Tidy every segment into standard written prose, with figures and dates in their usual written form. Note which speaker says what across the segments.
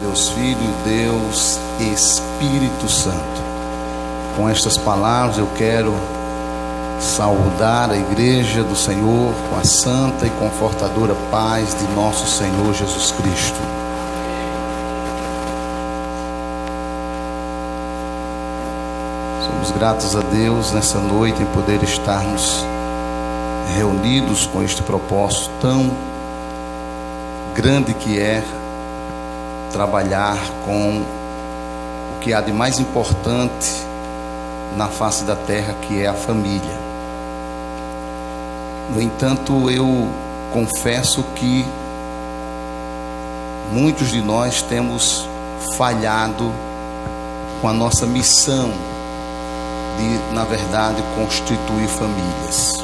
Speaker 1: Deus Filho, Deus Espírito Santo. Com estas palavras eu quero saudar a igreja do Senhor com a santa e confortadora paz de nosso Senhor Jesus Cristo. Somos gratos a Deus nessa noite em poder estarmos reunidos com este propósito tão grande que é trabalhar com o que há de mais importante na face da terra, que é a família. No entanto, eu confesso que muitos de nós temos falhado com a nossa missão de, na verdade, constituir famílias.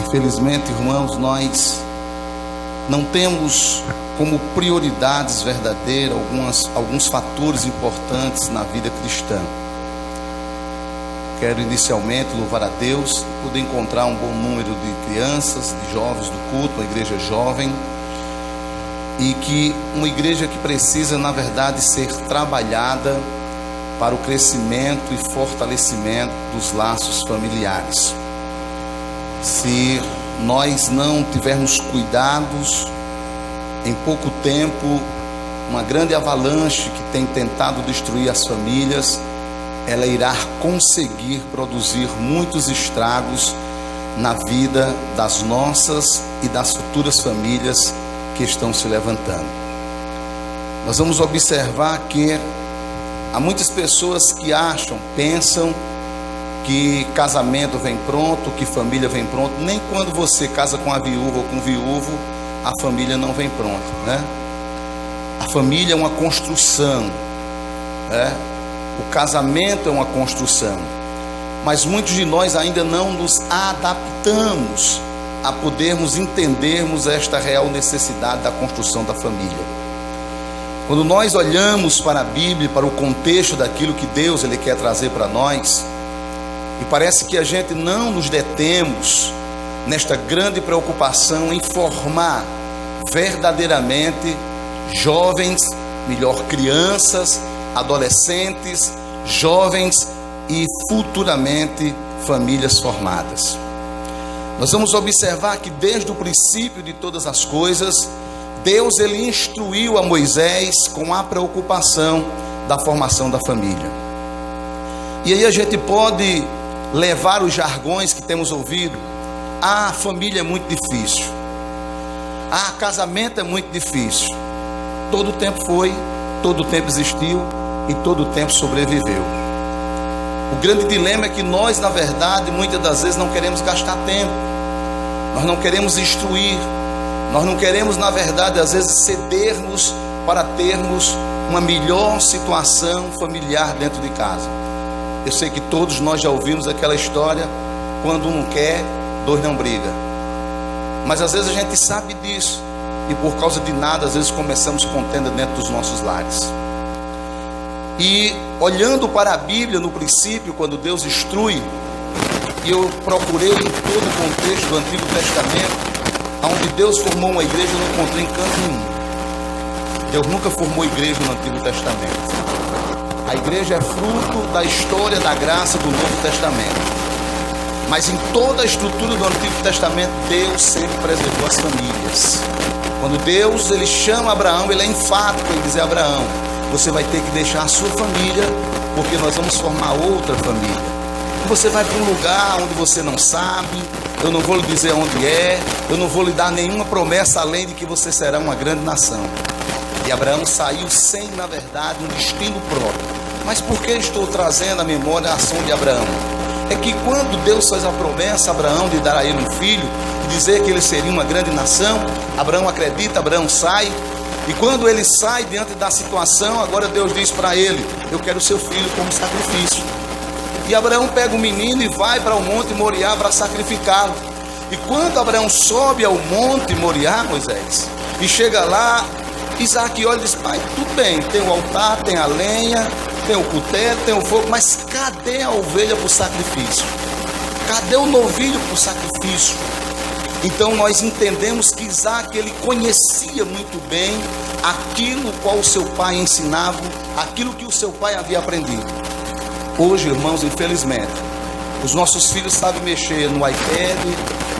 Speaker 1: Infelizmente, irmãos, nós não temos como prioridades verdadeiras alguns fatores importantes na vida cristã. Quero inicialmente louvar a Deus e poder encontrar um bom número de crianças, de jovens do culto, uma igreja jovem, e que uma igreja que precisa, na verdade, ser trabalhada para o crescimento e fortalecimento dos laços familiares. Se nós não tivermos cuidados, em pouco tempo, uma grande avalanche que tem tentado destruir as famílias, ela irá conseguir produzir muitos estragos na vida das nossas e das futuras famílias que estão se levantando. Nós vamos observar que há muitas pessoas que pensam que casamento vem pronto, que família vem pronto. Nem quando você casa com a viúva ou com o viúvo, a família não vem pronta, né? A família é uma construção, né? O casamento é uma construção, mas muitos de nós ainda não nos adaptamos a podermos entendermos esta real necessidade da construção da família. Quando nós olhamos para a Bíblia, para o contexto daquilo que Deus ele quer trazer para nós, e parece que a gente não nos detemos nesta grande preocupação em formar verdadeiramente jovens, melhor crianças, adolescentes, jovens e futuramente famílias formadas. Nós vamos observar que desde o princípio de todas as coisas, Deus ele instruiu a Moisés com a preocupação da formação da família. E aí a gente pode levar os jargões que temos ouvido. A família é muito difícil. Casamento é muito difícil. Todo o tempo foi, todo o tempo existiu e todo o tempo sobreviveu. O grande dilema é que nós, na verdade, muitas das vezes não queremos gastar tempo. Nós não queremos instruir. Nós não queremos, na verdade, às vezes cedermos para termos uma melhor situação familiar dentro de casa. Eu sei que todos nós já ouvimos aquela história: quando um não quer, dois não brigam. Mas às vezes a gente sabe disso e por causa de nada, às vezes começamos contenda dentro dos nossos lares. E olhando para a Bíblia no princípio, quando Deus instrui, e eu procurei em todo o contexto do Antigo Testamento, onde Deus formou uma igreja, eu não encontrei em canto nenhum. Deus nunca formou igreja no Antigo Testamento. A igreja é fruto da história da graça do Novo Testamento. Mas em toda a estrutura do Antigo Testamento, Deus sempre preservou as famílias. Quando Deus ele chama Abraão, ele é enfático em dizer: Abraão, você vai ter que deixar a sua família, porque nós vamos formar outra família. E você vai para um lugar onde você não sabe, eu não vou lhe dizer onde é, eu não vou lhe dar nenhuma promessa além de que você será uma grande nação. E Abraão saiu sem, na verdade, um destino próprio. Mas por que estou trazendo à memória a ação de Abraão? É que quando Deus faz a promessa a Abraão de dar a ele um filho, e dizer que ele seria uma grande nação, Abraão acredita, Abraão sai. E quando ele sai diante da situação, agora Deus diz para ele: eu quero seu filho como sacrifício. E Abraão pega o menino e vai para o monte Moriá para sacrificá-lo. E quando Abraão sobe ao monte Moriá, Moisés, e chega lá, Isaac olha e diz: pai, tudo bem, tem o altar, tem a lenha, tem o cutelo, tem o fogo, mas cadê a ovelha para o sacrifício? Cadê o novilho para o sacrifício? Então nós entendemos que Isaac ele conhecia muito bem aquilo qual o seu pai ensinava, aquilo que o seu pai havia aprendido. Hoje, irmãos, infelizmente, os nossos filhos sabem mexer no iPad,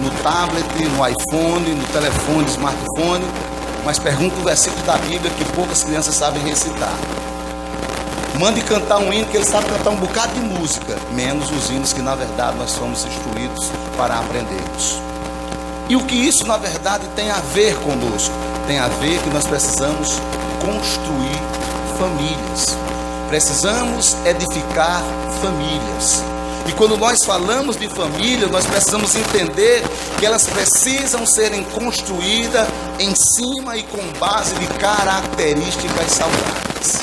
Speaker 1: no tablet, no iPhone, no telefone, smartphone, mas pergunta o versículo da Bíblia que poucas crianças sabem recitar. Mande cantar um hino que ele sabe cantar um bocado de música, menos os hinos que na verdade nós somos instruídos para aprendermos. E o que isso na verdade tem a ver conosco? Tem a ver que nós precisamos construir famílias. Precisamos edificar famílias. E quando nós falamos de família, nós precisamos entender que elas precisam serem construídas em cima e com base de características saudáveis.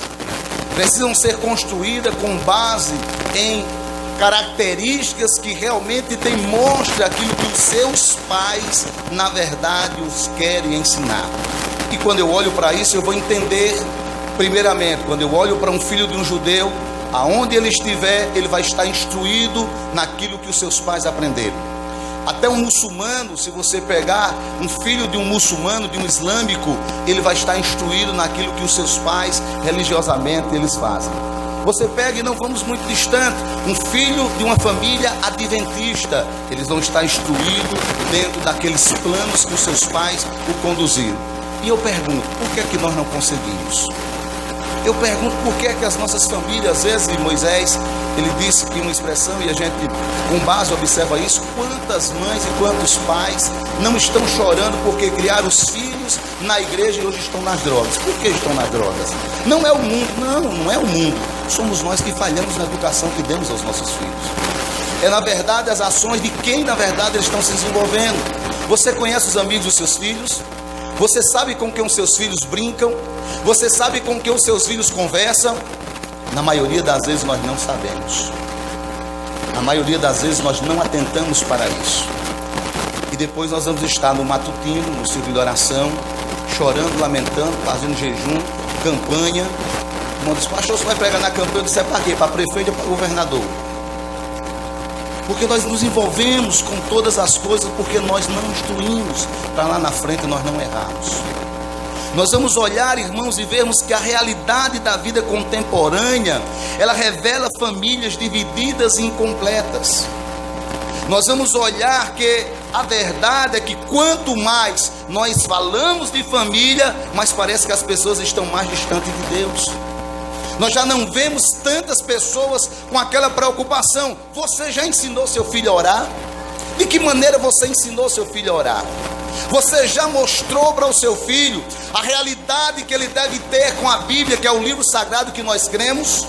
Speaker 1: Precisam ser construídas com base em características que realmente demonstram aquilo que os seus pais, na verdade, os querem ensinar. E quando eu olho para isso, eu vou entender, primeiramente, quando eu olho para um filho de um judeu, aonde ele estiver, ele vai estar instruído naquilo que os seus pais aprenderam. Até um muçulmano, se você pegar um filho de um muçulmano, de um islâmico, ele vai estar instruído naquilo que os seus pais, religiosamente, eles fazem. Você pega, e não vamos muito distante, um filho de uma família adventista, eles vão estar instruídos dentro daqueles planos que os seus pais o conduziram. E eu pergunto, por que é que nós não conseguimos? Eu pergunto por que é que as nossas famílias, às vezes, Moisés, ele disse que uma expressão, e a gente com base observa isso, quantas mães e quantos pais não estão chorando porque criaram os filhos na igreja e hoje estão nas drogas. Por que estão nas drogas? Não é o mundo, não é o mundo, somos nós que falhamos na educação que demos aos nossos filhos. É na verdade as ações de quem na verdade eles estão se desenvolvendo. Você conhece os amigos dos seus filhos? Você sabe com quem os seus filhos brincam? Você sabe com quem os seus filhos conversam? Na maioria das vezes nós não sabemos. Na maioria das vezes nós não atentamos para isso. E depois nós vamos estar no matutino, no círculo de oração, chorando, lamentando, fazendo jejum, campanha. O irmão diz, pastor, você vai pregar na campanha? Eu disse, é para quê? Para prefeito ou para governador? Porque nós nos envolvemos com todas as coisas, porque nós não instruímos para lá na frente nós não errarmos. Nós vamos olhar, irmãos, e vermos que a realidade da vida contemporânea, ela revela famílias divididas e incompletas. Nós vamos olhar que a verdade é que quanto mais nós falamos de família, mais parece que as pessoas estão mais distantes de Deus. Nós já não vemos tantas pessoas com aquela preocupação. Você já ensinou seu filho a orar? De que maneira você ensinou seu filho a orar? Você já mostrou para o seu filho a realidade que ele deve ter com a Bíblia, que é o livro sagrado que nós cremos?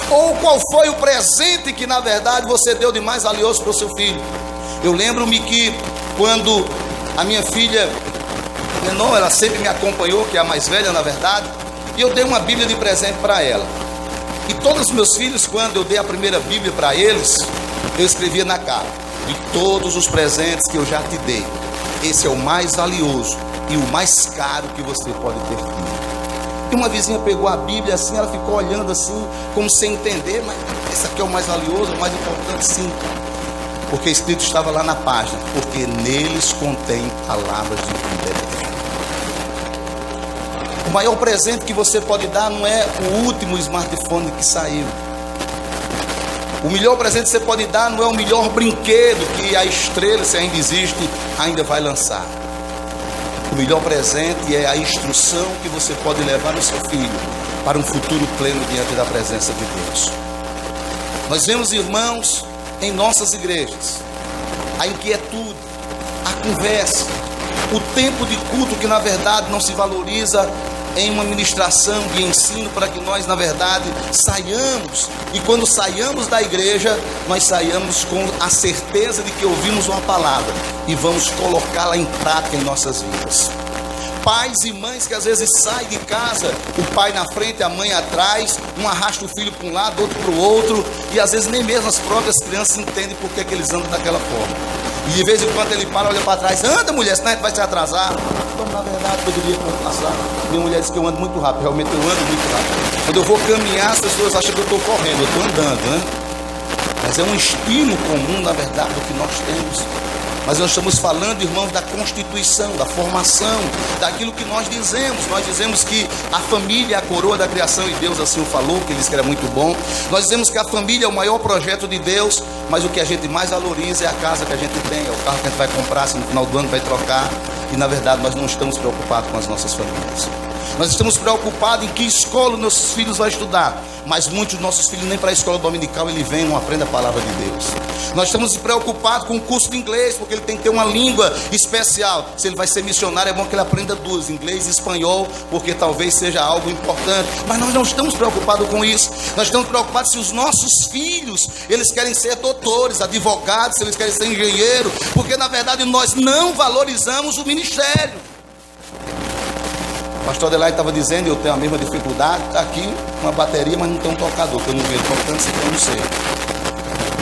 Speaker 1: Ou qual foi o presente que na verdade você deu de mais valioso para o seu filho? Eu lembro-me que quando a minha filha menor, ela sempre me acompanhou, que é a mais velha na verdade, e eu dei uma Bíblia de presente para ela. E todos os meus filhos, quando eu dei a primeira Bíblia para eles, eu escrevia na capa: de todos os presentes que eu já te dei, esse é o mais valioso e o mais caro que você pode ter tido. E uma vizinha pegou a Bíblia assim, ela ficou olhando assim, como sem entender, mas esse aqui é o mais valioso, o mais importante, sim. Porque escrito estava lá na página, porque neles contém palavras de vida eterna. O maior presente que você pode dar não é o último smartphone que saiu. O melhor presente que você pode dar não é o melhor brinquedo que a estrela, se ainda existe, ainda vai lançar. O melhor presente é a instrução que você pode levar no seu filho para um futuro pleno diante da presença de Deus. Nós vemos, irmãos, em nossas igrejas, a inquietude, a conversa, o tempo de culto que na verdade não se valoriza em uma ministração de ensino para que nós na verdade saiamos, e quando saiamos da igreja, nós saiamos com a certeza de que ouvimos uma palavra e vamos colocá-la em prática em nossas vidas. Pais e mães que às vezes saem de casa, o pai na frente, a mãe atrás, um arrasta o filho para um lado, outro para o outro, e às vezes nem mesmo as próprias crianças entendem por que eles andam daquela forma. E de vez em quando ele para, olha para trás, anda mulher, senão a gente vai se atrasar. Então, na verdade, poderia passar. Minha mulher diz que eu ando muito rápido, realmente eu ando muito rápido. Quando eu vou caminhar, as pessoas acham que eu estou correndo, eu estou andando, né? Mas é um estímulo comum, na verdade, que nós temos. Mas nós estamos falando, irmãos, da constituição, da formação, daquilo que nós dizemos. Nós dizemos que a família é a coroa da criação, e Deus assim o falou, que ele disse que era muito bom. Nós dizemos que a família é o maior projeto de Deus, mas o que a gente mais valoriza é a casa que a gente tem, é o carro que a gente vai comprar, se no final do ano vai trocar. E na verdade nós não estamos preocupados com as nossas famílias. Nós estamos preocupados em que escola nossos filhos vão estudar, mas muitos dos nossos filhos nem para a escola dominical ele vem, não aprende a palavra de Deus. Nós estamos preocupados com o curso de inglês, porque ele tem que ter uma língua especial. Se ele vai ser missionário, é bom que ele aprenda duas, inglês e espanhol, porque talvez seja algo importante. Mas nós não estamos preocupados com isso. Nós estamos preocupados se os nossos filhos, eles querem ser doutores, advogados, se eles querem ser engenheiros, porque na verdade nós não valorizamos o ministério. O pastor Adelaide estava dizendo, eu tenho a mesma dificuldade, está aqui uma bateria, mas não tem um tocador, que eu não vejo tocando, se eu não sei.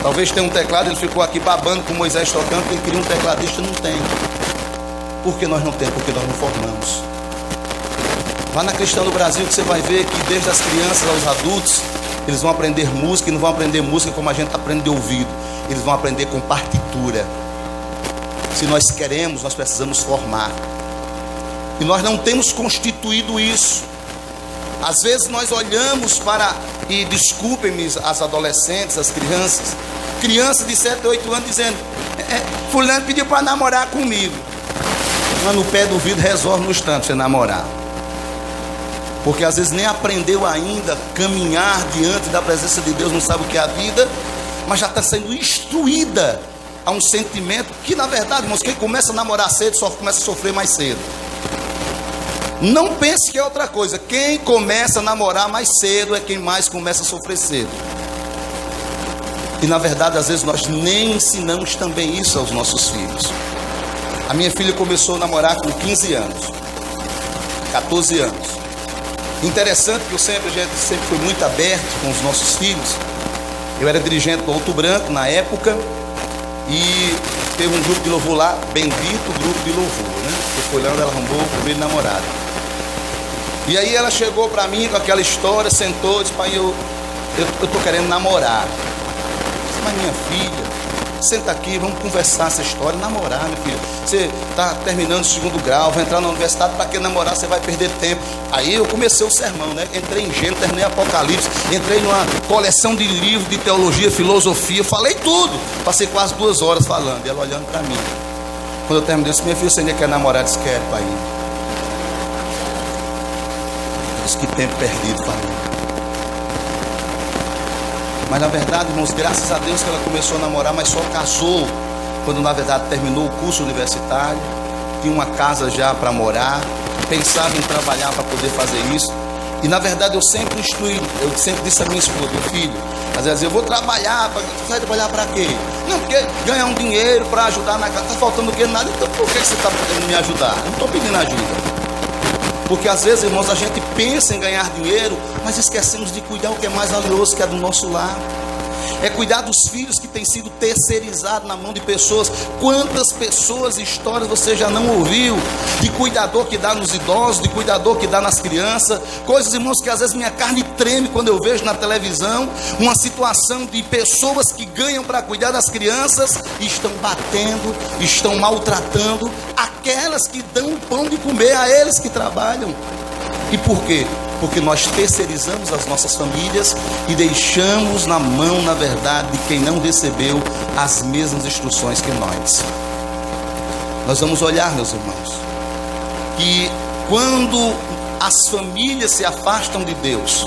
Speaker 1: Talvez tenha um teclado, ele ficou aqui babando com Moisés tocando, porque ele queria um tecladista, não tem. Por que nós não temos? Porque nós não formamos. Vá na Cristã do Brasil que você vai ver que desde as crianças aos adultos, eles vão aprender música, e não vão aprender música como a gente aprende de ouvido, eles vão aprender com partitura. Se nós queremos, nós precisamos formar. E nós não temos constituído isso. Às vezes nós olhamos para, e desculpem-me as adolescentes, as crianças de 7, 8 anos dizendo, fulano pediu para namorar comigo. Mas no pé do vidro resolve no instante você namorar. Porque às vezes nem aprendeu ainda caminhar diante da presença de Deus, não sabe o que é a vida, mas já está sendo instruída a um sentimento que na verdade, irmãos, quem começa a namorar cedo só começa a sofrer mais cedo. Não pense que é outra coisa. Quem começa a namorar mais cedo é quem mais começa a sofrer cedo. E na verdade, às vezes nós nem ensinamos também isso aos nossos filhos. A minha filha começou a namorar com 15 anos, 14 anos. Interessante que a gente sempre foi muito aberto com os nossos filhos. Eu era dirigente do Alto Branco na época, e teve um grupo de louvor lá, bendito grupo de louvor, né? Que foi lá onde ela arrumou o primeiro namorado. E aí ela chegou para mim com aquela história, sentou, disse, pai, eu tô querendo namorar. Eu disse, mas minha filha, senta aqui, vamos conversar essa história. Namorar, minha filha, você está terminando o 2º grau, vai entrar na universidade, para que namorar? Você vai perder tempo. Aí eu comecei o sermão, né? Entrei em Gênesis, terminei Apocalipse, entrei numa coleção de livros de teologia, filosofia, falei tudo, passei quase 2 horas falando, e ela olhando para mim. Quando eu terminei, eu disse, minha filha, você ainda quer namorar? Disse, quero, pai. Eu disse, que tempo perdido, pai. Mas na verdade, irmãos, graças a Deus que ela começou a namorar, mas só casou quando na verdade terminou o curso universitário, tinha uma casa já para morar, pensava em trabalhar para poder fazer isso. E na verdade eu sempre instruí, eu sempre disse a minha esposa, meu filho, às vezes eu vou trabalhar, você vai trabalhar para quê? Não, porque ganhar um dinheiro para ajudar na casa, está faltando o quê? Nada, então por que você está podendo me ajudar? Eu não estou pedindo ajuda. Porque às vezes, irmãos, a gente pensa em ganhar dinheiro, mas esquecemos de cuidar o que é mais valioso, que é do nosso lar. É cuidar dos filhos que têm sido terceirizados na mão de pessoas. Quantas pessoas, histórias você já não ouviu? De cuidador que dá nos idosos, de cuidador que dá nas crianças. Coisas, irmãos, que às vezes minha carne treme quando eu vejo na televisão uma situação de pessoas que ganham para cuidar das crianças e estão batendo, estão maltratando aquelas que dão o pão de comer a eles que trabalham. E por quê? Porque nós terceirizamos as nossas famílias e deixamos na mão, na verdade, de quem não recebeu as mesmas instruções que nós. Nós vamos olhar, meus irmãos, que quando as famílias se afastam de Deus,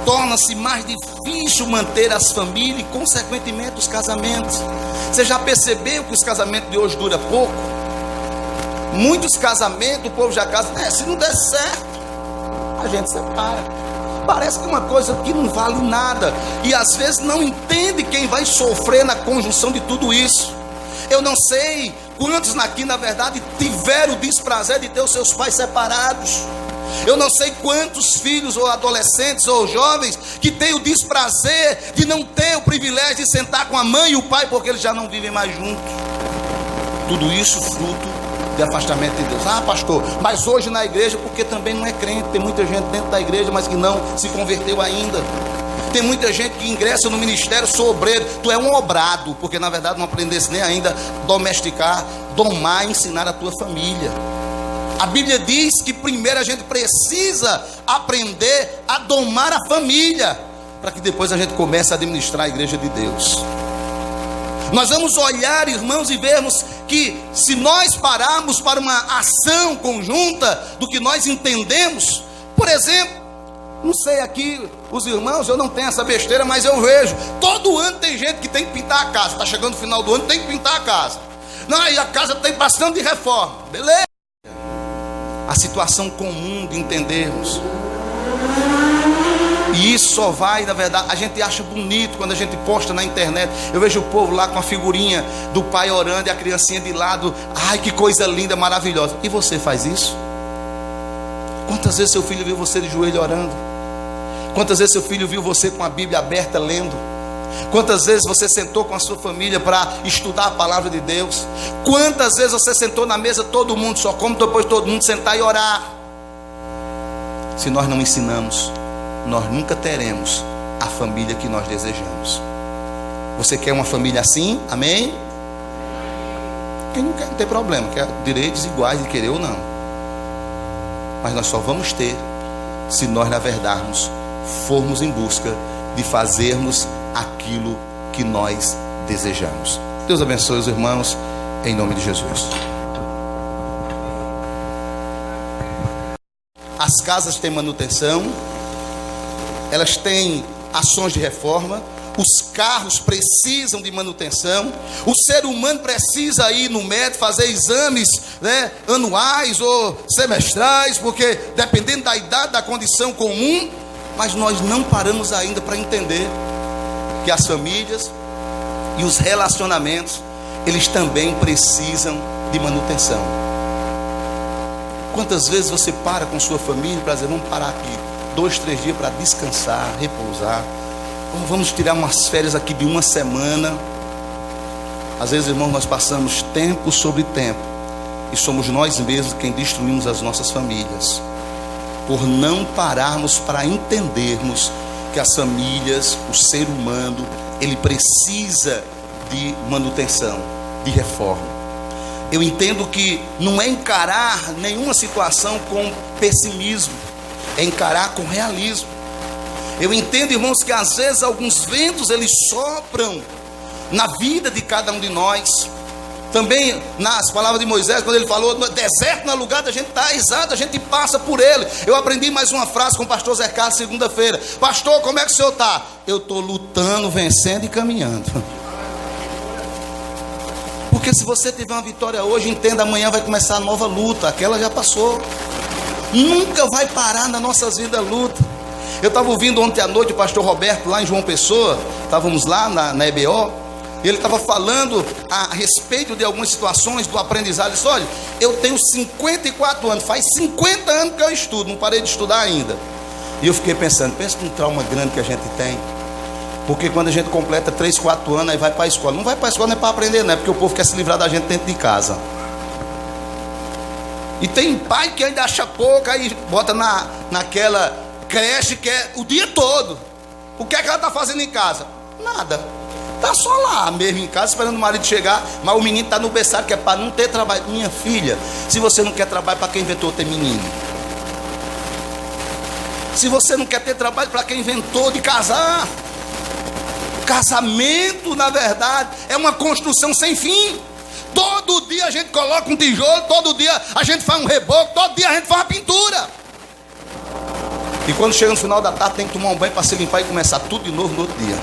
Speaker 1: torna-se mais difícil manter as famílias e, consequentemente, os casamentos. Você já percebeu que os casamentos de hoje duram pouco? Muitos casamentos, o povo já casa, se não der certo, a gente separa. Parece que é uma coisa que não vale nada, e às vezes não entende quem vai sofrer na conjunção de tudo isso. Eu não sei quantos aqui na verdade tiveram o desprazer de ter os seus pais separados. Eu não sei quantos filhos ou adolescentes ou jovens que têm o desprazer de não ter o privilégio de sentar com a mãe e o pai porque eles já não vivem mais juntos. Tudo isso fruto de afastamento de Deus. Ah, pastor, mas hoje na igreja, porque também não é crente. Tem muita gente dentro da igreja, mas que não se converteu ainda. Tem muita gente que ingressa no ministério, sou obreiro. Tu é um obrado, porque na verdade não aprendesse nem ainda domesticar, domar, ensinar a tua família. A Bíblia diz que primeiro a gente precisa aprender a domar a família, para que depois a gente comece a administrar a igreja de Deus. Nós vamos olhar, irmãos, e vermos que se nós pararmos para uma ação conjunta do que nós entendemos, por exemplo, não sei aqui, os irmãos, eu não tenho essa besteira, mas eu vejo, todo ano tem gente que tem que pintar a casa, está chegando o final do ano, tem que pintar a casa. Não, e a casa tem bastante de reforma, beleza? A situação comum de entendermos. E isso só vai, na verdade, a gente acha bonito quando a gente posta na internet. Eu vejo o povo lá com a figurinha do pai orando e a criancinha de lado. Ai, que coisa linda, maravilhosa. E você faz isso? Quantas vezes seu filho viu você de joelho orando? Quantas vezes seu filho viu você com a Bíblia aberta lendo? Quantas vezes você sentou com a sua família para estudar a palavra de Deus? Quantas vezes você sentou na mesa, todo mundo só come, depois todo mundo sentar e orar? Se nós não ensinamos, nós nunca teremos a família que nós desejamos. Você quer uma família assim? Amém? Quem não quer, não tem problema, quer direitos iguais de querer ou não. Mas nós só vamos ter se nós, na verdade, formos em busca de fazermos aquilo que nós desejamos. Deus abençoe os irmãos, em nome de Jesus. As casas têm manutenção, elas têm ações de reforma, os carros precisam de manutenção, o ser humano precisa ir no médico fazer exames, anuais ou semestrais, porque dependendo da idade, da condição comum. Mas nós não paramos ainda para entender que as famílias e os relacionamentos, eles também precisam de manutenção. Quantas vezes você para com sua família para dizer, vamos parar aqui 2, 3 dias para descansar, repousar, ou vamos tirar umas férias aqui de uma semana. Às vezes, irmãos, nós passamos tempo sobre tempo e somos nós mesmos quem destruímos as nossas famílias, por não pararmos para entendermos que as famílias, o ser humano, ele precisa de manutenção, de reforma. Eu entendo que não é encarar nenhuma situação com pessimismo, é encarar com realismo. Eu entendo, irmãos, que às vezes alguns ventos eles sopram na vida de cada um de nós. Também nas palavras de Moisés, quando ele falou, no deserto não é lugar da gente estar, exato, a gente passa por ele. Eu aprendi mais uma frase com o pastor Zé Carlos segunda-feira. Pastor, como é que o senhor está? Eu estou lutando, vencendo e caminhando. Porque se você tiver uma vitória hoje, entenda, amanhã vai começar a nova luta. Aquela já passou. Nunca vai parar na nossas vidas a luta. Eu estava ouvindo ontem à noite o pastor Roberto lá em João Pessoa. Estávamos lá na EBO. Ele estava falando a respeito de algumas situações do aprendizado. Ele disse, olha, eu tenho 54 anos, faz 50 anos que eu estudo, não parei de estudar ainda. E eu fiquei pensando, pensa num trauma grande que a gente tem. Porque quando a gente completa 3, 4 anos, aí vai para a escola. Não vai para a escola, não é para aprender, não é porque o povo quer se livrar da gente dentro de casa. E tem pai que ainda acha pouco, aí bota naquela creche que é o dia todo. O que é que ela está fazendo em casa? Nada. Está só lá mesmo em casa esperando o marido chegar. Mas o menino está no berçário, que é para não ter trabalho. Minha filha, se você não quer trabalho, para quem inventou ter menino? Se você não quer ter trabalho, para quem inventou de casar? Casamento, na verdade, é uma construção sem fim. Todo dia a gente coloca um tijolo, todo dia a gente faz um reboco, todo dia a gente faz uma pintura. E quando chega no final da tarde, tem que tomar um banho para se limpar e começar tudo de novo no outro dia.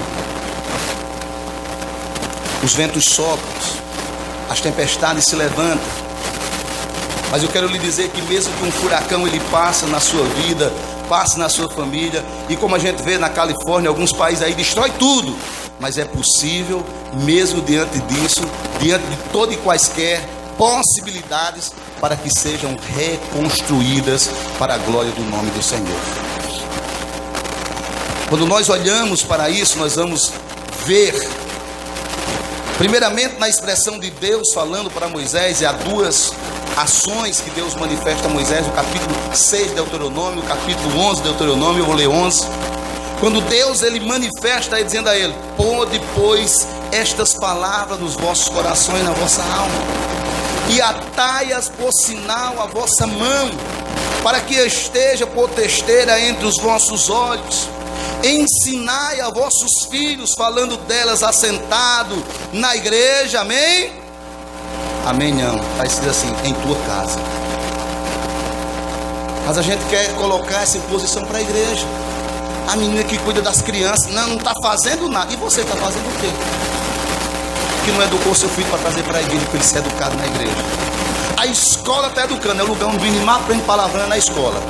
Speaker 1: Os ventos sopram, as tempestades se levantam. Mas eu quero lhe dizer que mesmo que um furacão ele passa na sua vida, passe na sua família, e como a gente vê na Califórnia, alguns países aí destrói tudo, mas é possível, mesmo diante disso, diante de todas e quaisquer possibilidades, para que sejam reconstruídas para a glória do nome do Senhor. Quando nós olhamos para isso, nós vamos ver, primeiramente na expressão de Deus falando para Moisés, e há ações que Deus manifesta a Moisés, no capítulo 6 de Deuteronômio, no capítulo 11 de Deuteronômio, eu vou ler 11. Quando Deus ele manifesta aí, dizendo a ele: pôde, pois, estas palavras nos vossos corações, na vossa alma, e atai-as por sinal à vossa mão, para que esteja por testeira entre os vossos olhos. Ensinai a vossos filhos, falando delas assentado na igreja. Amém? Amém não, está escrito assim: em tua casa. Mas a gente quer colocar essa imposição para a igreja. A menina que cuida das crianças não está fazendo nada. E você está fazendo o quê? Que não educou seu filho para trazer para a igreja, para ele ser educado na igreja. A escola está educando, é o lugar onde o menino aprende palavrão, na escola.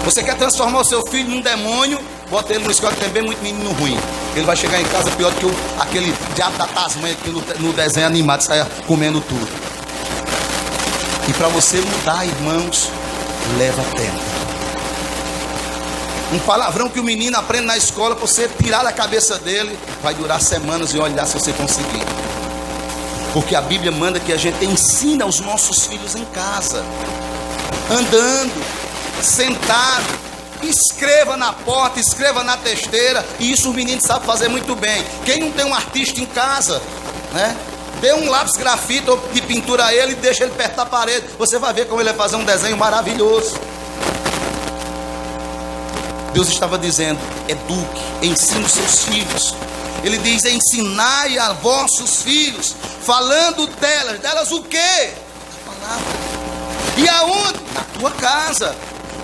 Speaker 1: Você quer transformar o seu filho num demônio, bota ele numa escola que tem bem muito menino ruim. Ele vai chegar em casa pior do que aquele diabo da Tasmania que no desenho animado sai comendo tudo. E para você mudar, irmãos, leva tempo. Um palavrão que o menino aprende na escola, para você tirar da cabeça dele, vai durar semanas e olhar se você conseguir. Porque a Bíblia manda que a gente ensina os nossos filhos em casa, andando, sentado. Escreva na porta, escreva na testeira. E isso os meninos sabem fazer muito bem. Quem não tem um artista em casa, né? Dê um lápis grafite ou de pintura a ele e deixa ele perto da parede. Você vai ver como ele vai fazer um desenho maravilhoso. Deus estava dizendo: eduque, ensine os seus filhos. Ele diz: ensinai a vossos filhos, falando delas o quê? A palavra. E aonde? Na tua casa,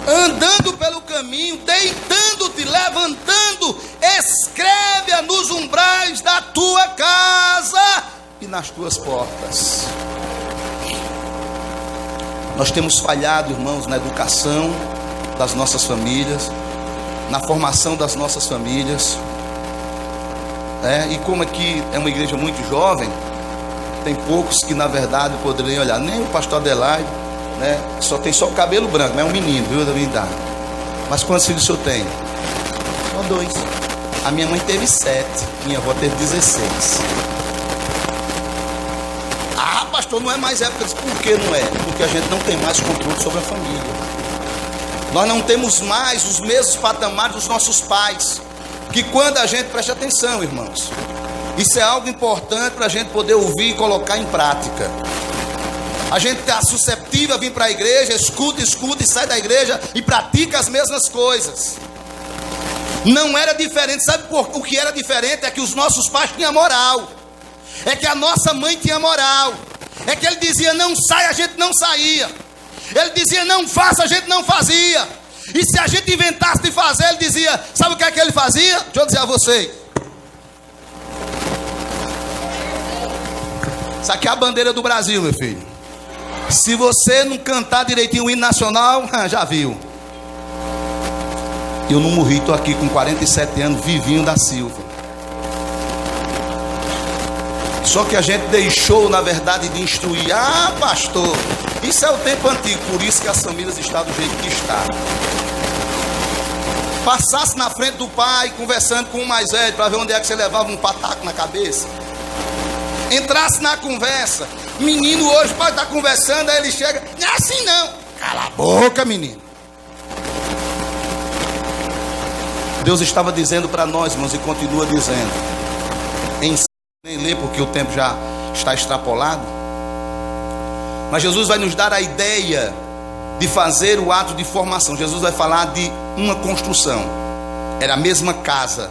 Speaker 1: andando pelo caminho, deitando-te, levantando, escreve-a nos umbrais da tua casa e nas tuas portas. Nós temos falhado, irmãos, na educação das nossas famílias, na formação das nossas famílias. E como aqui é uma igreja muito jovem, tem poucos que na verdade poderiam olhar. Nem o pastor Adelaide, né? Tem só o cabelo branco, mas é um menino, viu, da minha idade. Mas quantos filhos o senhor tem? Só 2. A minha mãe teve 7, minha avó teve 16. Ah, pastor, não é mais época. Por que não é? Porque a gente não tem mais controle sobre a família. Nós não temos mais os mesmos patamares dos nossos pais. Que quando a gente, preste atenção, irmãos, isso é algo importante para a gente poder ouvir e colocar em prática. A gente está susceptível a vir para a igreja, escuta e sai da igreja e pratica as mesmas coisas. Não era diferente. Sabe o que era diferente? É que os nossos pais tinham moral. É que a nossa mãe tinha moral. É que ele dizia não sai, a gente não saía. Ele dizia não faça, a gente não fazia. E se a gente inventasse de fazer, ele dizia, sabe o que é que ele fazia? Deixa eu dizer a vocês. Isso aqui é a bandeira do Brasil, meu filho. Se você não cantar direitinho o hino nacional, já viu. Eu não morri, estou aqui com 47 anos, vivinho da Silva. Só que a gente deixou, na verdade, de instruir. Ah, pastor, isso é o tempo antigo, por isso que as famílias estão do jeito que está. Passasse na frente do pai, conversando com o mais velho, para ver onde é que você levava um pataco na cabeça. Entrasse na conversa. Menino hoje pode estar conversando, aí ele chega, não é assim não. Cala a boca, menino. Deus estava dizendo para nós, irmãos, e continua dizendo. Nem ler porque o tempo já está extrapolado. Mas Jesus vai nos dar a ideia de fazer o ato de formação. Jesus vai falar de uma construção. Era a mesma casa.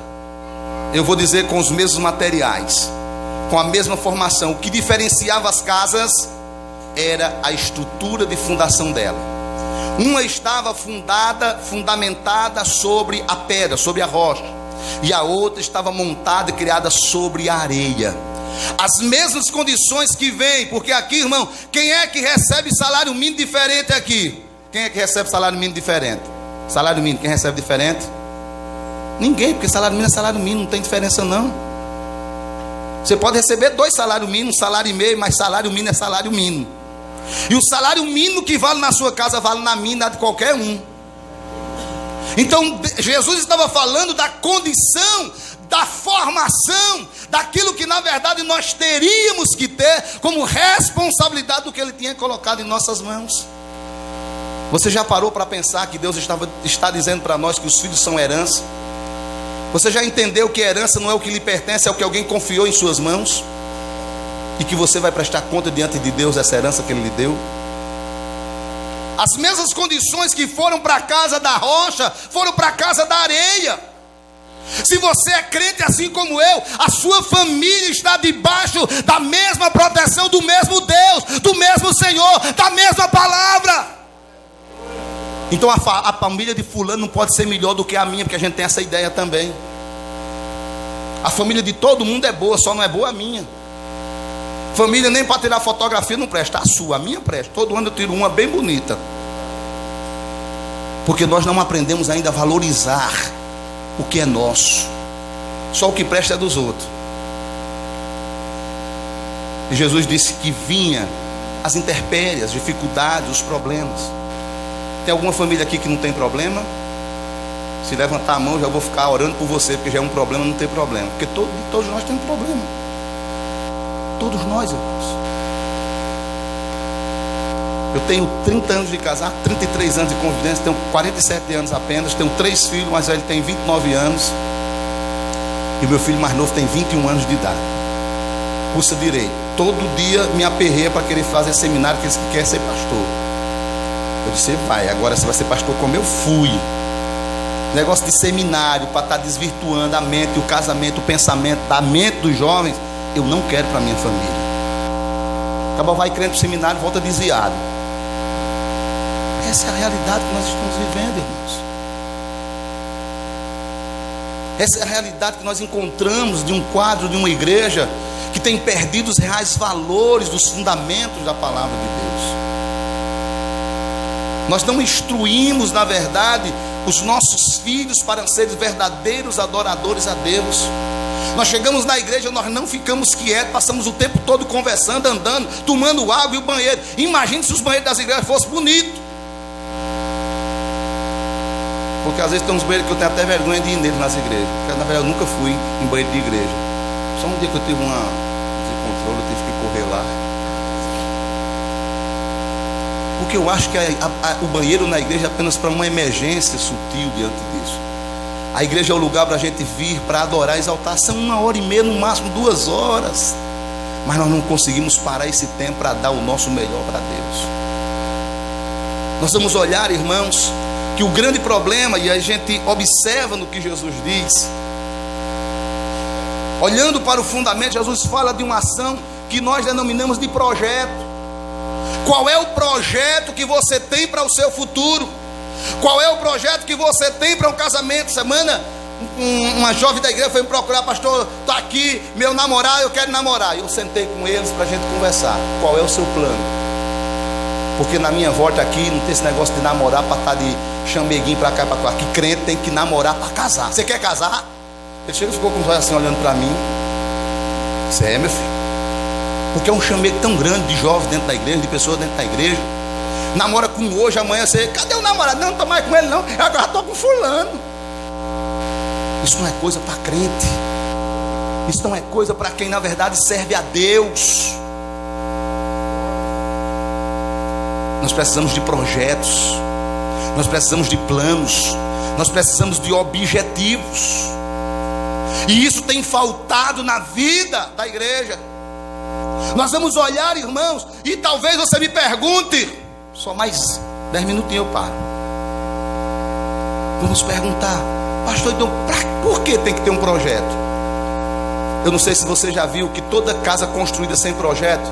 Speaker 1: Eu vou dizer com os mesmos materiais, com a mesma formação. O que diferenciava as casas era a estrutura de fundação dela. Uma estava fundamentada sobre a pedra, sobre a rocha, e a outra estava montada e criada sobre a areia. As mesmas condições que vêm, porque aqui, irmão, quem é que recebe salário mínimo diferente aqui? Quem é que recebe salário mínimo diferente? Salário mínimo, quem recebe diferente? Ninguém, porque salário mínimo é salário mínimo, não tem diferença não. Você pode receber 2 salários mínimos, 1,5 salário, mas salário mínimo é salário mínimo. E o salário mínimo que vale na sua casa, vale na minha, de qualquer um. Então, Jesus estava falando da condição da formação, daquilo que na verdade nós teríamos que ter como responsabilidade do que Ele tinha colocado em nossas mãos. Você já parou para pensar que Deus está dizendo para nós que os filhos são herança? Você já entendeu que herança não é o que lhe pertence, é o que alguém confiou em suas mãos? E que você vai prestar conta diante de Deus dessa herança que Ele lhe deu? As mesmas condições que foram para a casa da rocha, foram para a casa da areia. Se você é crente assim como eu, a sua família está debaixo da mesma proteção, do mesmo Deus, do mesmo Senhor, da mesma palavra. Então a família de fulano não pode ser melhor do que a minha, porque a gente tem essa ideia também. A família de todo mundo é boa, só não é boa a minha. Família nem para tirar fotografia não presta, a sua, a minha presta. Todo ano eu tiro uma bem bonita. Porque nós não aprendemos ainda a valorizar o que é nosso. Só o que presta é dos outros. E Jesus disse que vinha as intempéries, as dificuldades, os problemas. Tem alguma família aqui que não tem problema? Se levantar a mão, já vou ficar orando por você, porque já é um problema não ter problema. Porque todos nós temos problema. Todos nós, irmãos. Eu tenho 30 anos de casar, 33 anos de convivência, tenho 47 anos apenas, tenho 3 filhos, mas ele tem 29 anos. E o meu filho mais novo tem 21 anos de idade. Cursa direito. Todo dia me aperreia para querer fazer seminário, porque ele quer ser pastor. Eu disse, vai, agora você vai ser pastor como eu fui. Negócio de seminário para estar desvirtuando a mente, o casamento, o pensamento da mente dos jovens, eu não quero para minha família. Acaba vai crendo no seminário e volta desviado. Essa é a realidade que nós estamos vivendo, irmãos. Essa é a realidade que nós encontramos de um quadro de uma igreja que tem perdido os reais valores dos fundamentos da palavra de Deus. Nós não instruímos, na verdade, os nossos filhos para serem verdadeiros adoradores a Deus. Nós chegamos na igreja, nós não ficamos quietos, passamos o tempo todo conversando, andando, tomando água e o banheiro. Imagine se os banheiros das igrejas fossem bonitos. Porque às vezes tem uns banheiros que eu tenho até vergonha de ir neles nas igrejas. Porque na verdade eu nunca fui em banheiro de igreja. Só um dia que eu tive uma descontrole, eu tive que correr lá. Porque eu acho que o banheiro na igreja é apenas para uma emergência sutil diante disso. A igreja é o lugar para a gente vir, para adorar, exaltar. São 1h30, no máximo 2 horas. Mas nós não conseguimos parar esse tempo para dar o nosso melhor para Deus. Nós vamos olhar, irmãos, que o grande problema, e a gente observa no que Jesus diz, olhando para o fundamento, Jesus fala de uma ação que nós denominamos de projeto. Qual é o projeto que você tem para o seu futuro? Qual é o projeto que você tem para um casamento? Semana, uma jovem da igreja foi me procurar, pastor, está aqui, meu namorado, eu quero namorar. Eu sentei com eles para a gente conversar. Qual é o seu plano? Porque na minha volta aqui não tem esse negócio de namorar para estar de chameguinho para cá e para lá. Que crente tem que namorar para casar. Você quer casar? Ele chegou e ficou com os olhos assim olhando para mim. Você é, meu filho? Porque é um chamego tão grande de jovens dentro da igreja, de pessoas dentro da igreja. Namora com hoje, amanhã você, cadê o namorado? Não estou mais com ele não, eu agora estou com fulano. Isso não é coisa para crente. Isso não é coisa para quem na verdade serve a Deus. Nós precisamos de projetos. Nós precisamos de planos. Nós precisamos de objetivos. E isso tem faltado na vida da igreja. Nós vamos olhar, irmãos, e talvez você me pergunte, só mais 10 minutinhos eu paro. Vamos perguntar, pastor, então por que tem que ter um projeto? Eu não sei se você já viu que toda casa construída sem projeto,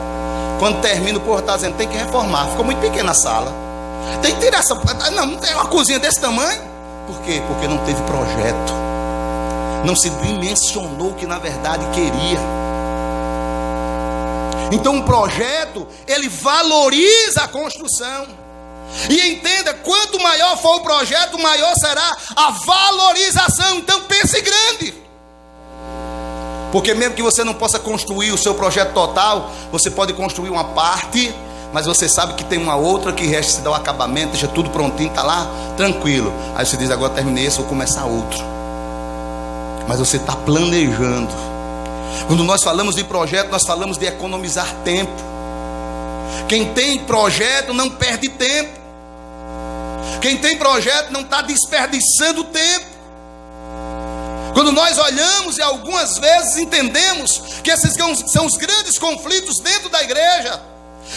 Speaker 1: quando termina o povo está dizendo, tem que reformar, ficou muito pequena a sala, tem que tirar essa, não tem uma cozinha desse tamanho. Por quê? Porque não teve projeto, não se dimensionou o que na verdade queria. Então um projeto, ele valoriza a construção. E entenda, quanto maior for o projeto, maior será a valorização. Então pense grande. Porque mesmo que você não possa construir o seu projeto total, você pode construir uma parte, mas você sabe que tem uma outra que resta se dar o acabamento, deixa tudo prontinho, está lá, tranquilo. Aí você diz, agora terminei esse, vou começar outro. mas você está planejando. Quando nós falamos de projeto, nós falamos de economizar tempo. Quem tem projeto não perde tempo. Quem tem projeto não está desperdiçando tempo. Quando nós olhamos e algumas vezes entendemos que esses são os grandes conflitos dentro da igreja,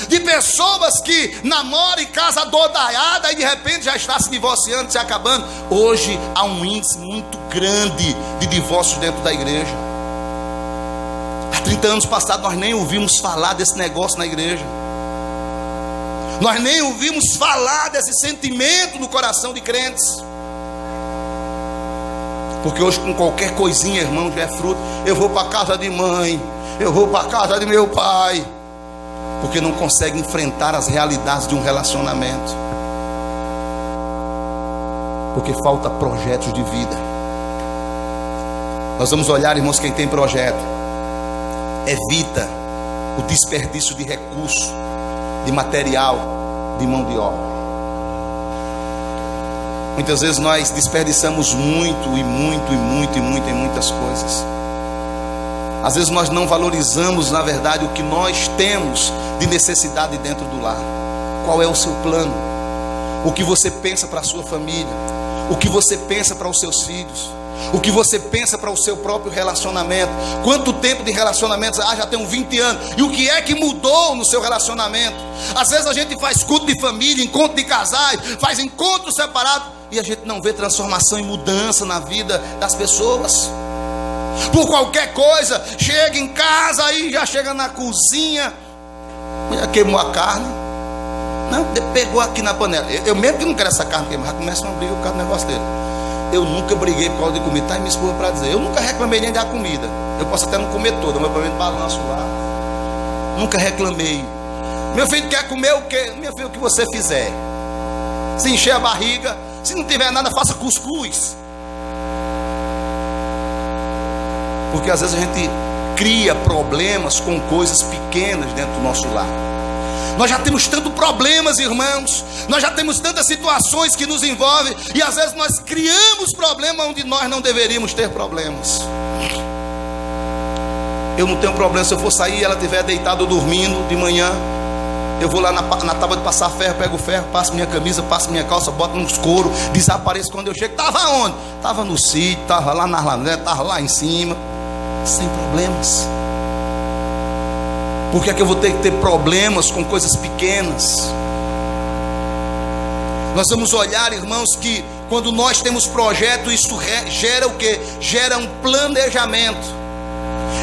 Speaker 1: de pessoas que namoram e casam adodaiada e de repente já está se divorciando, se acabando. Hoje há um índice muito grande de divórcios dentro da igreja. Há 30 anos passados nós nem ouvimos falar desse negócio na igreja. Nós nem ouvimos falar desse sentimento no coração de crentes. Porque hoje com qualquer coisinha, irmão, já é fruto. Eu vou para a casa de mãe, eu vou para a casa de meu pai. Porque não consegue enfrentar as realidades de um relacionamento. Porque falta projetos de vida. Nós vamos olhar, irmãos, quem tem projeto evita o desperdício de recurso, de material, de mão de obra. Muitas vezes nós desperdiçamos muito em muitas coisas. Às vezes nós não valorizamos, na verdade, o que nós temos de necessidade dentro do lar. Qual é o seu plano? O que você pensa para a sua família? O que você pensa para os seus filhos? O que você pensa para o seu próprio relacionamento? Quanto tempo de relacionamento? Já tenho 20 anos. E o que é que mudou no seu relacionamento? Às vezes a gente faz culto de família, encontro de casais, faz encontros separados, e a gente não vê transformação e mudança na vida das pessoas. Por qualquer coisa, chega em casa aí, já chega na cozinha, já queimou a carne, não, pegou aqui na panela. Eu mesmo que não quero essa carne queimar, já começa uma briga por causa do negócio dele. Eu nunca briguei por causa de comida, tá aí minha esposa para dizer. Eu nunca reclamei nem da comida. Eu posso até não comer toda, mas pelo menos balanço lá. Nunca reclamei. Meu filho quer comer o quê? Meu filho, o que você fizer. Se encher a barriga, se não tiver nada, faça cuscuz. Porque às vezes a gente cria problemas com coisas pequenas dentro do nosso lar. Nós já temos tantos problemas, irmãos. Nós já temos tantas situações que nos envolvem. E às vezes nós criamos problemas onde nós não deveríamos ter problemas. Eu não tenho problema se eu for sair e ela estiver deitada ou dormindo de manhã. Eu vou lá na tábua de passar ferro, pego o ferro, passo minha camisa, passo minha calça, boto nos couro, desapareço quando eu chego. Estava onde? Estava no sítio, estava lá na laneira, estava lá em cima. Sem problemas. Por que é que eu vou ter que ter problemas com coisas pequenas? Nós vamos olhar, irmãos, que quando nós temos projeto, isso gera o quê? Gera um planejamento.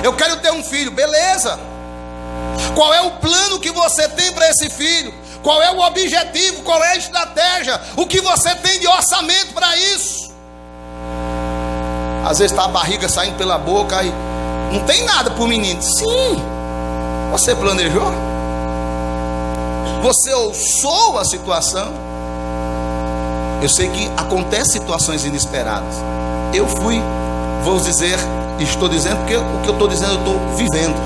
Speaker 1: Eu quero ter um filho, beleza. Qual é o plano que você tem para esse filho? Qual é o objetivo? Qual é a estratégia? O que você tem de orçamento para isso? Às vezes está a barriga saindo pela boca e não tem nada para o menino. Sim. Você planejou? Você ouçou a situação? Eu sei que acontecem situações inesperadas. Eu fui, vou dizer, estou dizendo porque o que eu estou dizendo eu estou vivendo.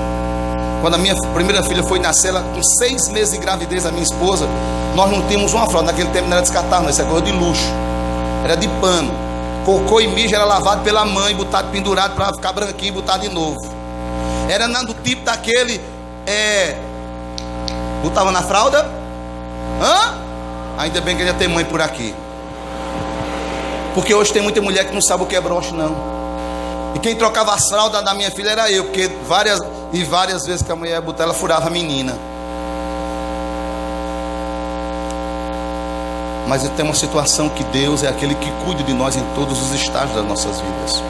Speaker 1: Quando a minha primeira filha foi nascer, ela com 6 meses de gravidez, a minha esposa, nós não tínhamos uma fralda. Naquele tempo não era descartável, isso é coisa de luxo. Era de pano. Cocô e mijo era lavado pela mãe, botado pendurado para ficar branquinho e botar de novo. Era do tipo daquele, botava na fralda. Ainda bem que ele ia ter mãe por aqui. Porque hoje tem muita mulher que não sabe o que é broche, não. E quem trocava as fraldas da minha filha era eu, porque várias vezes que a mulher ia botar, ela furava a menina. Mas tem uma situação que Deus é aquele que cuida de nós em todos os estágios das nossas vidas.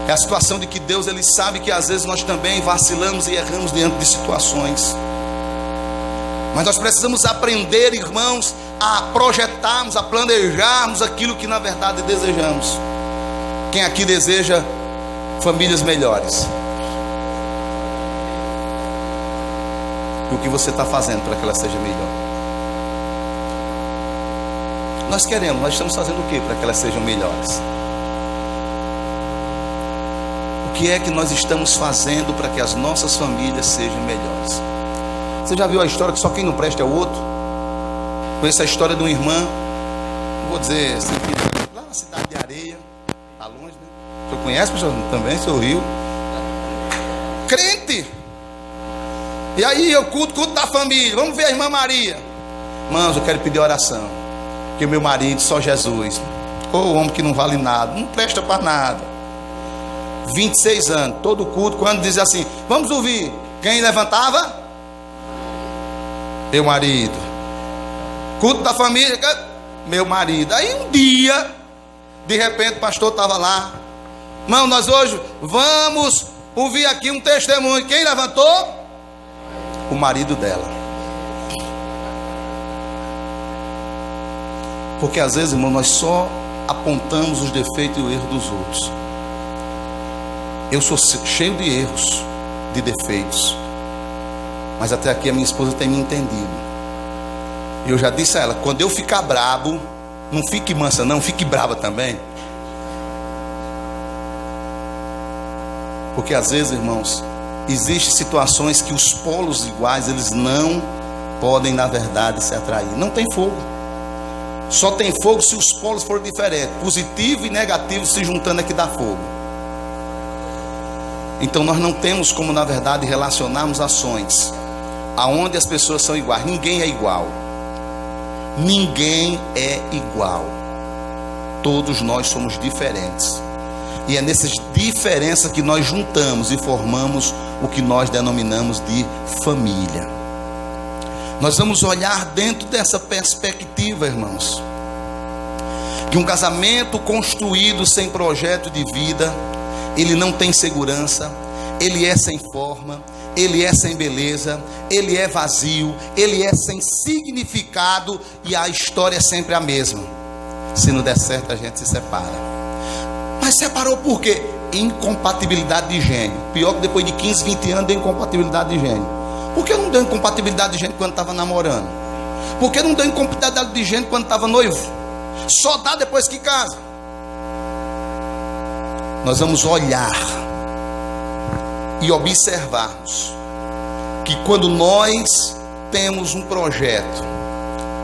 Speaker 1: É a situação de que Deus, Ele sabe que às vezes nós também vacilamos e erramos diante de situações. Mas nós precisamos aprender, irmãos, a projetarmos, a planejarmos aquilo que na verdade desejamos. Quem aqui deseja famílias melhores? E o que você está fazendo para que ela seja melhor? Nós queremos, nós estamos fazendo o que para que elas sejam melhores? O que é que nós estamos fazendo para que as nossas famílias sejam melhores? Você já viu a história que só quem não presta é o outro? Conheço a história de uma irmã, não vou dizer assim, lá na cidade de Areia, está Tá longe, né? O senhor conhece, pastor? Também, seu Rio. Crente. E aí, eu culto da família. Vamos ver a irmã Maria. Irmãos, eu quero pedir oração. Que o meu marido, só Jesus. Ô, homem que não vale nada, não presta para nada. 26 anos, todo culto, quando dizia assim, vamos ouvir. Quem levantava? Meu marido. Culto da família, meu marido. Aí um dia, de repente o pastor estava lá. Irmão, nós hoje vamos ouvir aqui um testemunho. Quem levantou? O marido dela. Porque às vezes, irmão, nós só apontamos os defeitos e o erro dos outros. Eu sou cheio de erros, de defeitos, mas até aqui a minha esposa tem me entendido. E eu já disse a ela, quando eu ficar brabo, não fique mansa não, fique brava também. Porque às vezes, irmãos, existem situações que os polos iguais, eles não podem, na verdade, se atrair. Não tem fogo. Só tem fogo se os polos forem diferentes. Positivo e negativo se juntando é que dá fogo. Então nós não temos como, na verdade, relacionarmos ações aonde as pessoas são iguais. Ninguém é igual. Ninguém é igual. Todos nós somos diferentes. E é nessas diferenças que nós juntamos e formamos o que nós denominamos de família. Nós vamos olhar dentro dessa perspectiva, irmãos, que um casamento construído sem projeto de vida, ele não tem segurança, ele é sem forma, ele é sem beleza, ele é vazio, ele é sem significado, e a história é sempre a mesma. Se não der certo, a gente se separa. Mas separou por quê? Incompatibilidade de gênio. Pior que depois de 15, 20 anos de incompatibilidade de gênio. Por que não deu incompatibilidade de gênio quando estava namorando? Por que não deu incompatibilidade de gênio quando estava noivo? Só dá depois que casa. Nós vamos olhar e observarmos que quando nós temos um projeto,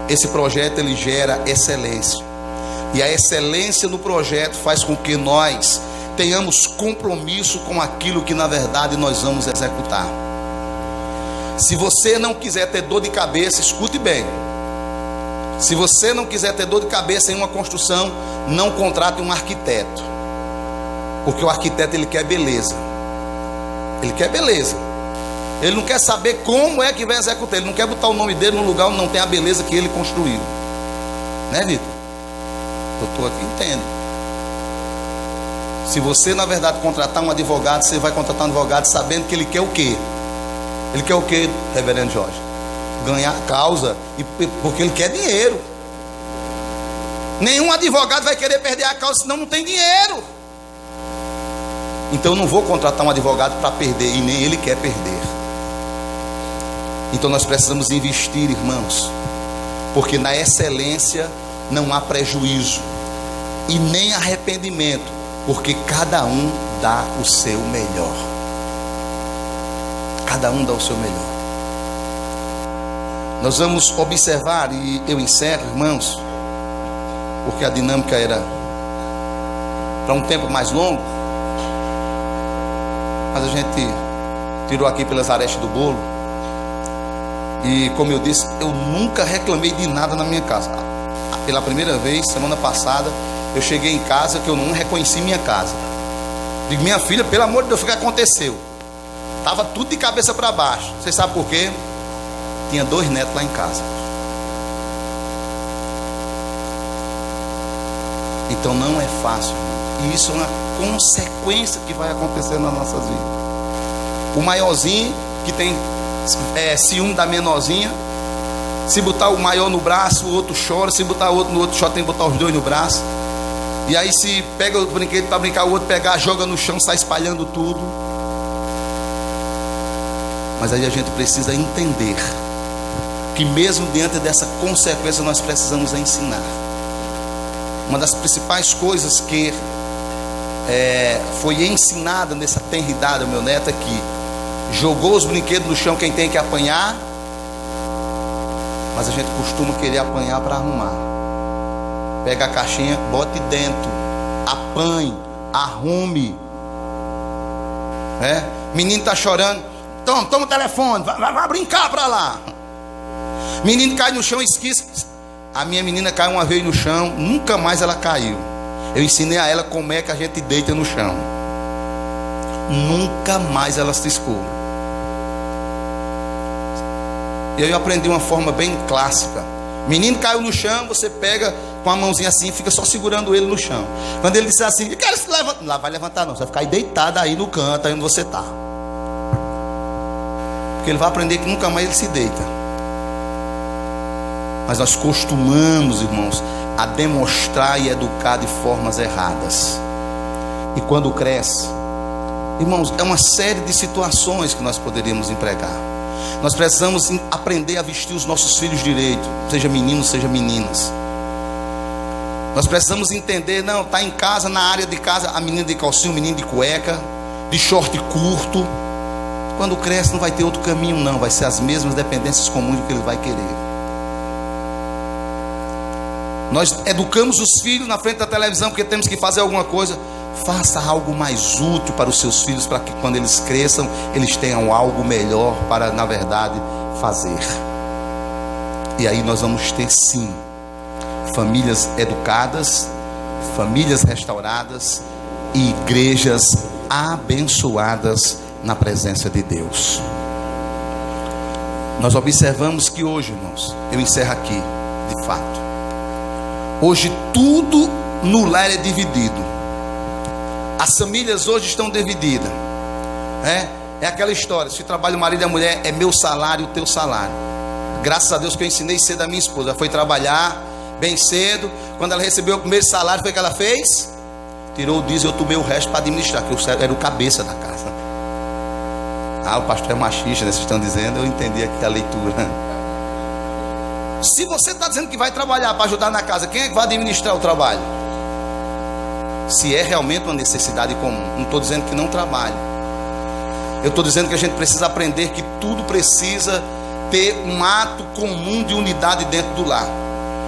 Speaker 1: esse projeto ele gera excelência. E a excelência no projeto faz com que nós tenhamos compromisso com aquilo que na verdade nós vamos executar. Se você não quiser ter dor de cabeça, escute bem. Se você não quiser ter dor de cabeça em uma construção, não contrate um arquiteto. Porque o arquiteto ele quer beleza. Ele quer beleza. Ele não quer saber como é que vai executar. Ele não quer botar o nome dele num lugar onde não tem a beleza que ele construiu. Né, Vitor? Eu estou aqui, entendo. Se você na verdade contratar um advogado, você vai contratar um advogado sabendo que ele quer o quê? Ele quer o quê, reverendo Jorge? Ganhar causa, porque ele quer dinheiro. Nenhum advogado vai querer perder a causa, senão não tem dinheiro. Então eu não vou contratar um advogado para perder, e nem ele quer perder. Então nós precisamos investir, irmãos, porque na excelência não há prejuízo e nem arrependimento, porque cada um dá o seu melhor. Cada um dá o seu melhor. Nós vamos observar, e eu encerro, irmãos, porque a dinâmica era para um tempo mais longo, mas a gente tirou aqui pelas arestas do bolo. E como eu disse, eu nunca reclamei de nada na minha casa. Pela primeira vez, semana passada, eu cheguei em casa que eu não reconheci minha casa. Digo, minha filha, pelo amor de Deus, o que aconteceu? Estava tudo de cabeça para baixo. Vocês sabem por quê? Tinha 2 netos lá em casa. Então não é fácil. E isso é uma consequência que vai acontecer nas nossas vidas. O maiorzinho que tem ciúme da menorzinha, se botar o maior no braço, o outro chora. Se botar o outro no outro chora, tem que botar os 2 no braço. E aí se pega o brinquedo para brincar, o outro pegar, joga no chão, sai espalhando tudo. Mas aí a gente precisa entender que mesmo diante dessa consequência nós precisamos ensinar. Uma das principais coisas que foi ensinada nessa tenridade ao meu neto é que jogou os brinquedos no chão, quem tem que apanhar, mas a gente costuma querer apanhar para arrumar. Pega a caixinha, bote dentro, apanhe, arrume. Menino está chorando, toma o telefone, vai brincar para lá. Menino cai no chão, esquece. A minha menina caiu uma vez no chão, nunca mais ela caiu. Eu ensinei a ela como é que a gente deita no chão. Nunca mais ela se expôs. E aí eu aprendi uma forma bem clássica. Menino caiu no chão, você pega com a mãozinha assim e fica só segurando ele no chão. Quando ele disser assim, eu quero se levantar, não vai levantar não, você vai ficar aí deitado aí no canto, aí onde você está. Porque ele vai aprender que nunca mais ele se deita. Mas nós costumamos, irmãos, a demonstrar e educar de formas erradas. E quando cresce, irmãos, é uma série de situações que nós poderíamos empregar. Nós precisamos aprender a vestir os nossos filhos direito, seja meninos, seja meninas. Nós precisamos entender, não, está em casa, na área de casa, a menina de calcinha, o menino de cueca, de short curto. Quando cresce não vai ter outro caminho não, vai ser as mesmas dependências comuns que ele vai querer. Nós educamos os filhos na frente da televisão porque temos que fazer alguma coisa. Faça algo mais útil para os seus filhos, para que quando eles cresçam, eles tenham algo melhor para, na verdade, fazer. E aí nós vamos ter sim famílias educadas, famílias restauradas e igrejas abençoadas na presença de Deus. Nós observamos que hoje, irmãos, eu encerro aqui, de fato. Hoje tudo no lar é dividido. As famílias hoje estão divididas. É aquela história: se trabalha o marido e a mulher, é meu salário, o teu salário. Graças a Deus que eu ensinei cedo a minha esposa. Ela foi trabalhar bem cedo. Quando ela recebeu o primeiro salário, foi o que ela fez? Tirou o dízimo, eu tomei o resto para administrar, que eu era o cabeça da casa. O pastor é machista, né? Vocês estão dizendo, eu entendi aqui a leitura. Se você está dizendo que vai trabalhar para ajudar na casa, quem é que vai administrar o trabalho? Se é realmente uma necessidade comum. Não estou dizendo que não trabalhe. Eu estou dizendo que a gente precisa aprender que tudo precisa ter um ato comum de unidade dentro do lar.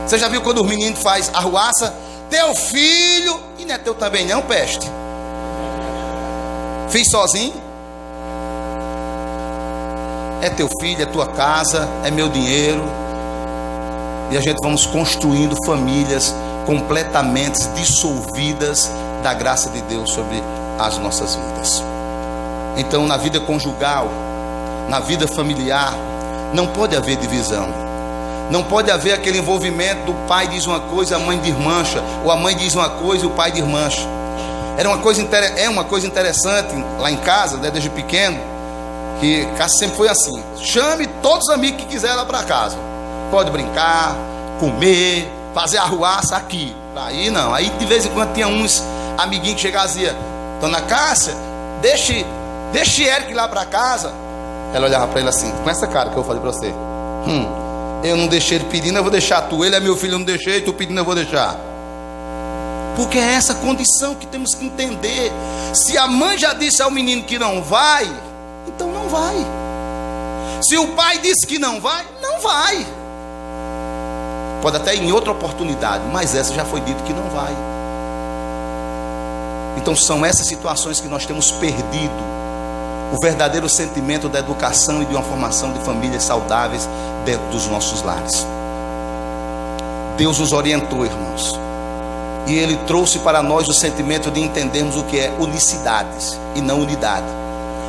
Speaker 1: Você já viu quando os meninos fazem arruaça? Teu filho, e não é teu também não, peste. Fiz sozinho. É teu filho, é tua casa, é meu dinheiro. E a gente vamos construindo famílias completamente dissolvidas da graça de Deus sobre as nossas vidas. Então, na vida conjugal, na vida familiar, não pode haver divisão. Não pode haver aquele envolvimento do pai diz uma coisa, a mãe desmancha, ou a mãe diz uma coisa e o pai desmancha. É uma coisa interessante lá em casa, né, desde pequeno, que casa sempre foi assim: chame todos os amigos que quiser lá para casa. Pode brincar, comer, fazer arruaça aqui. Aí não. Aí de vez em quando tinha uns amiguinhos que chegavam e diziam: Dona Cássia, deixe Eric lá para casa. Ela olhava para ele assim, com essa cara que eu falei para você: eu não deixei ele pedindo, eu vou deixar tu. Ele é meu filho, eu não deixei, tu pedindo, eu vou deixar. Porque é essa condição que temos que entender. Se a mãe já disse ao menino que não vai, então não vai. Se o pai disse que não vai, não vai. Pode até ir em outra oportunidade, mas essa já foi dito que não vai. Então são essas situações que nós temos perdido o verdadeiro sentimento da educação e de uma formação de famílias saudáveis dentro dos nossos lares. Deus nos orientou, irmãos, e Ele trouxe para nós o sentimento de entendermos o que é unicidades e não unidade.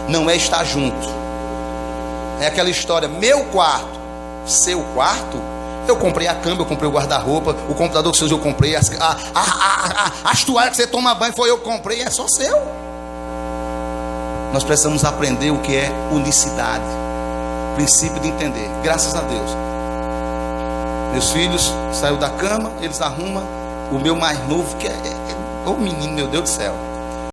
Speaker 1: Não é estar junto. É aquela história: meu quarto, seu quarto. Eu comprei a cama, eu comprei o guarda-roupa, o computador que você usa eu comprei, as toalhas que você toma banho foi eu que comprei, é só seu. Nós precisamos aprender o que é unicidade, princípio de entender. Graças a Deus, meus filhos saíram da cama, eles arrumam. O meu mais novo, que é o menino, meu Deus do céu,